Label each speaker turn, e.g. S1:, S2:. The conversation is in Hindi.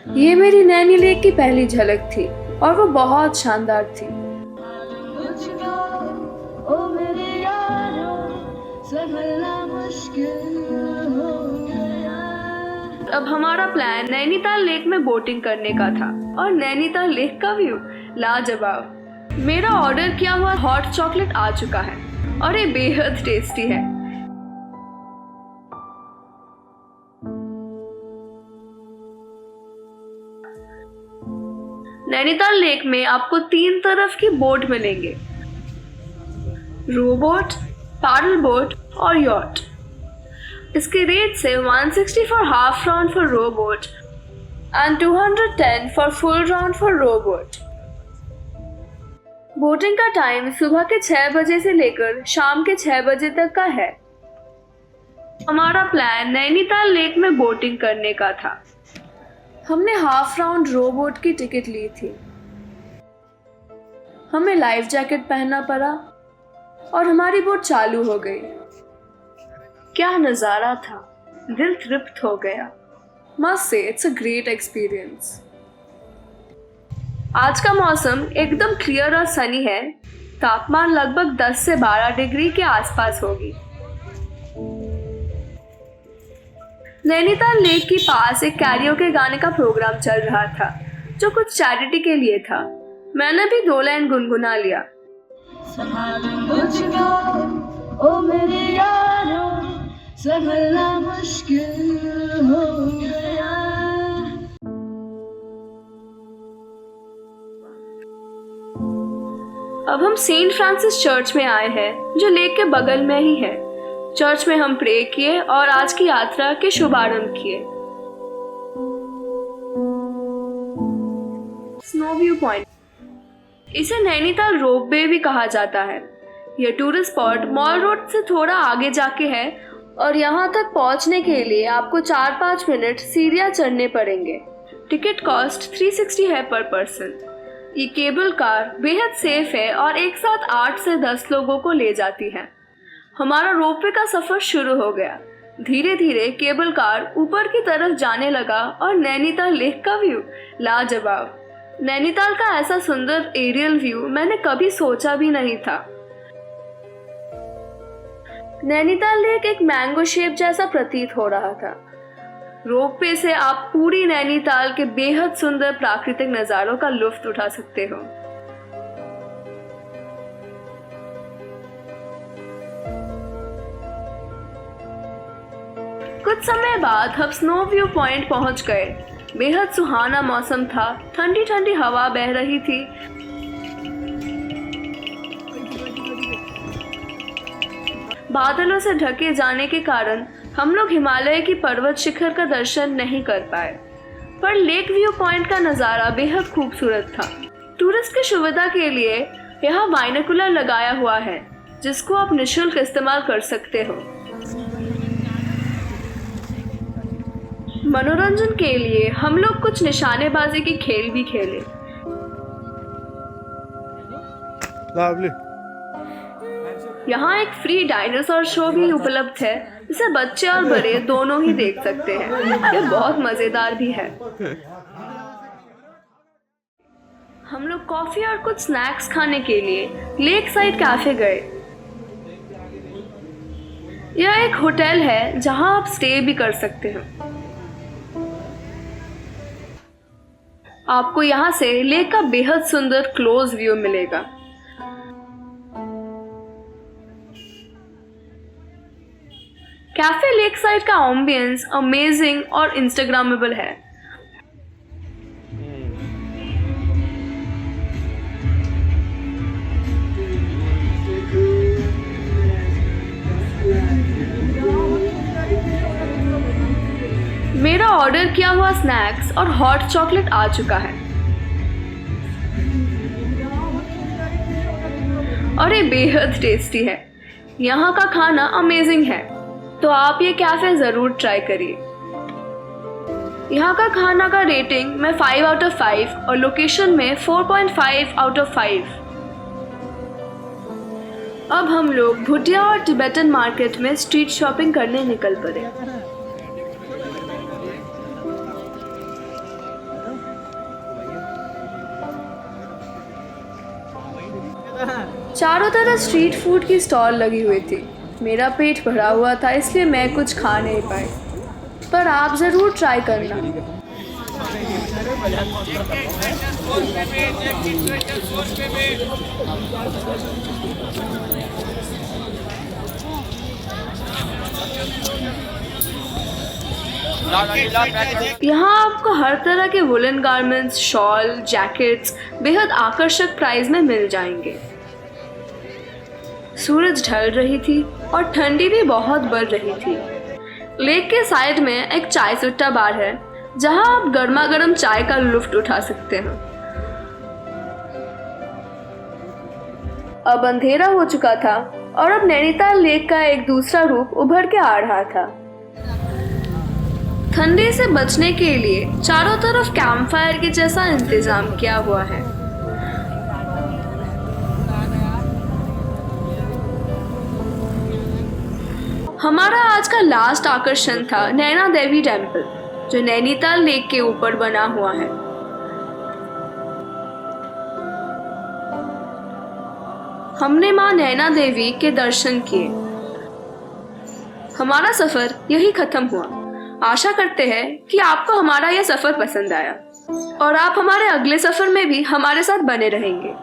S1: ये मेरी नैनी लेक की पहली झलक थी और वो बहुत शानदार थी। अब हमारा प्लान नैनीताल लेक में बोटिंग करने का था और नैनीताल लेक का व्यू लाजवाब। मेरा ऑर्डर किया हुआ हॉट चॉकलेट आ चुका है और ये बेहद टेस्टी है। नैनीताल लेक में आपको 3 तरफ की बोट मिलेंगे, रोबोट, पैडल बोट और यॉट। इसके रेट से 160 for half round for robot and 210 for full round for robot. Boating का टाइम सुबह के 6 बजे से लेकर शाम के 6 बजे तक का है। हमारा प्लान नैनीताल लेक में बोटिंग करने का था। हमने हाफ राउंड रोबोट की टिकट ली थी। हमें लाइफ जैकेट पहनना पड़ा और हमारी बोट चालू हो गई। क्या नजारा था, दिल तृप्त हो गया। Must say it's a great experience. आज का मौसम एकदम क्लियर और सनी है। तापमान लगभग 10 से 12 डिग्री के आसपास होगी। नैनीताल लेक के पास एक कैरियोके गाने का प्रोग्राम चल रहा था जो कुछ चैरिटी के लिए था। मैंने भी 2 लाइन गुनगुना लिया। ओ मेरे यारो, संभलना मुश्किल हो गया। अब हम सेंट फ्रांसिस चर्च में आए हैं जो लेक के बगल में ही है। चर्च में हम प्रे किए और आज की यात्रा के शुभारंभ किए। स्नो व्यू पॉइंट, इसे नैनीताल रोपवे भी कहा जाता है। यह टूरिस्ट स्पॉट मॉल रोड से थोड़ा आगे जाके है और यहाँ तक पहुँचने के लिए आपको 4-5 मिनट सीढ़ियाँ चढ़ने पड़ेंगे। टिकट कॉस्ट 360 है पर पर्सन। ये केबल कार बेहद सेफ है और एक साथ 8 से 10 लोगों को ले जाती है। हमारा रोपवे का सफर शुरू हो गया। धीरे धीरे केबल कार ऊपर की तरफ जाने लगा और नैनीताल लेक का व्यू लाजवाब। नैनीताल का ऐसा सुंदर एरियल व्यू मैंने कभी सोचा भी नहीं था। नैनीताल लेक एक मैंगो शेप जैसा प्रतीत हो रहा था। रोपवे से आप पूरी नैनीताल के बेहद सुंदर प्राकृतिक नज़ारों का लुत्फ उठा सकते हो। कुछ समय बाद हम स्नो व्यू पॉइंट पहुंच गए। बेहद सुहाना मौसम था, ठंडी ठंडी हवा बह रही थी। बादलों से ढके जाने के कारण हम लोग हिमालय की पर्वत शिखर का दर्शन नहीं कर पाए, पर लेक व्यू पॉइंट का नज़ारा बेहद खूबसूरत था। टूरिस्ट की सुविधा के लिए यहाँ बाइनोकुलर लगाया हुआ है जिसको आप निःशुल्क इस्तेमाल कर सकते हो। मनोरंजन के लिए हम लोग कुछ निशानेबाजी के खेल भी खेले। यहाँ एक फ्री डायनासोर शो भी उपलब्ध है जिसे बच्चे और बड़े दोनों ही देख सकते हैं। ये बहुत मजेदार भी है। हम लोग कॉफी और कुछ स्नैक्स खाने के लिए लेक साइड कैफे गए। यह एक होटल है जहां आप स्टे भी कर सकते हो। आपको यहाँ से लेक का बेहद सुंदर क्लोज व्यू मिलेगा। कैफे लेक साइड का एम्बियंस अमेजिंग और इंस्टाग्रामेबल है। मेरा ऑर्डर किया हुआ स्नैक्स और हॉट चॉकलेट आ चुका है और ये बेहद टेस्टी है। यहाँ का खाना अमेजिंग है, तो आप ये कैफे ज़रूर ट्राई करिए। यहाँ का खाना का रेटिंग मैं 5 आउट ऑफ 5 और लोकेशन में 4.5 आउट ऑफ 5। अब हम लोग भुटिया और टिबेटन मार्केट में स्ट्रीट शॉपिंग करने निकल पड़े। चारों तरफ स्ट्रीट फूड की स्टॉल लगी हुई थी। मेरा पेट भरा हुआ था, इसलिए मैं कुछ खा नहीं पाई, पर आप ज़रूर ट्राई करना। यहाँ आपको हर तरह के वुलन गारमेंट्स, शॉल, जैकेट्स बेहद आकर्षक प्राइस में मिल जाएंगे। सूरज ढल रही थी और ठंडी भी बहुत बढ़ रही थी। लेक के साइड में एक चाय सुट्टा बार है जहाँ आप गर्मा गर्म चाय का लुत्फ उठा सकते हैं। अब अंधेरा हो चुका था और अब नैनीताल लेक का एक दूसरा रूप उभर के आ रहा था। ठंडी से बचने के लिए चारों तरफ कैंप फायर के जैसा इंतजाम किया हुआ है। हमारा आज का लास्ट आकर्षण था नैना देवी टेम्पल, जो नैनीताल लेक के ऊपर बना हुआ है। हमने मां नैना देवी के दर्शन किए। हमारा सफर यही खत्म हुआ। आशा करते हैं कि आपको हमारा यह सफर पसंद आया और आप हमारे अगले सफर में भी हमारे साथ बने रहेंगे।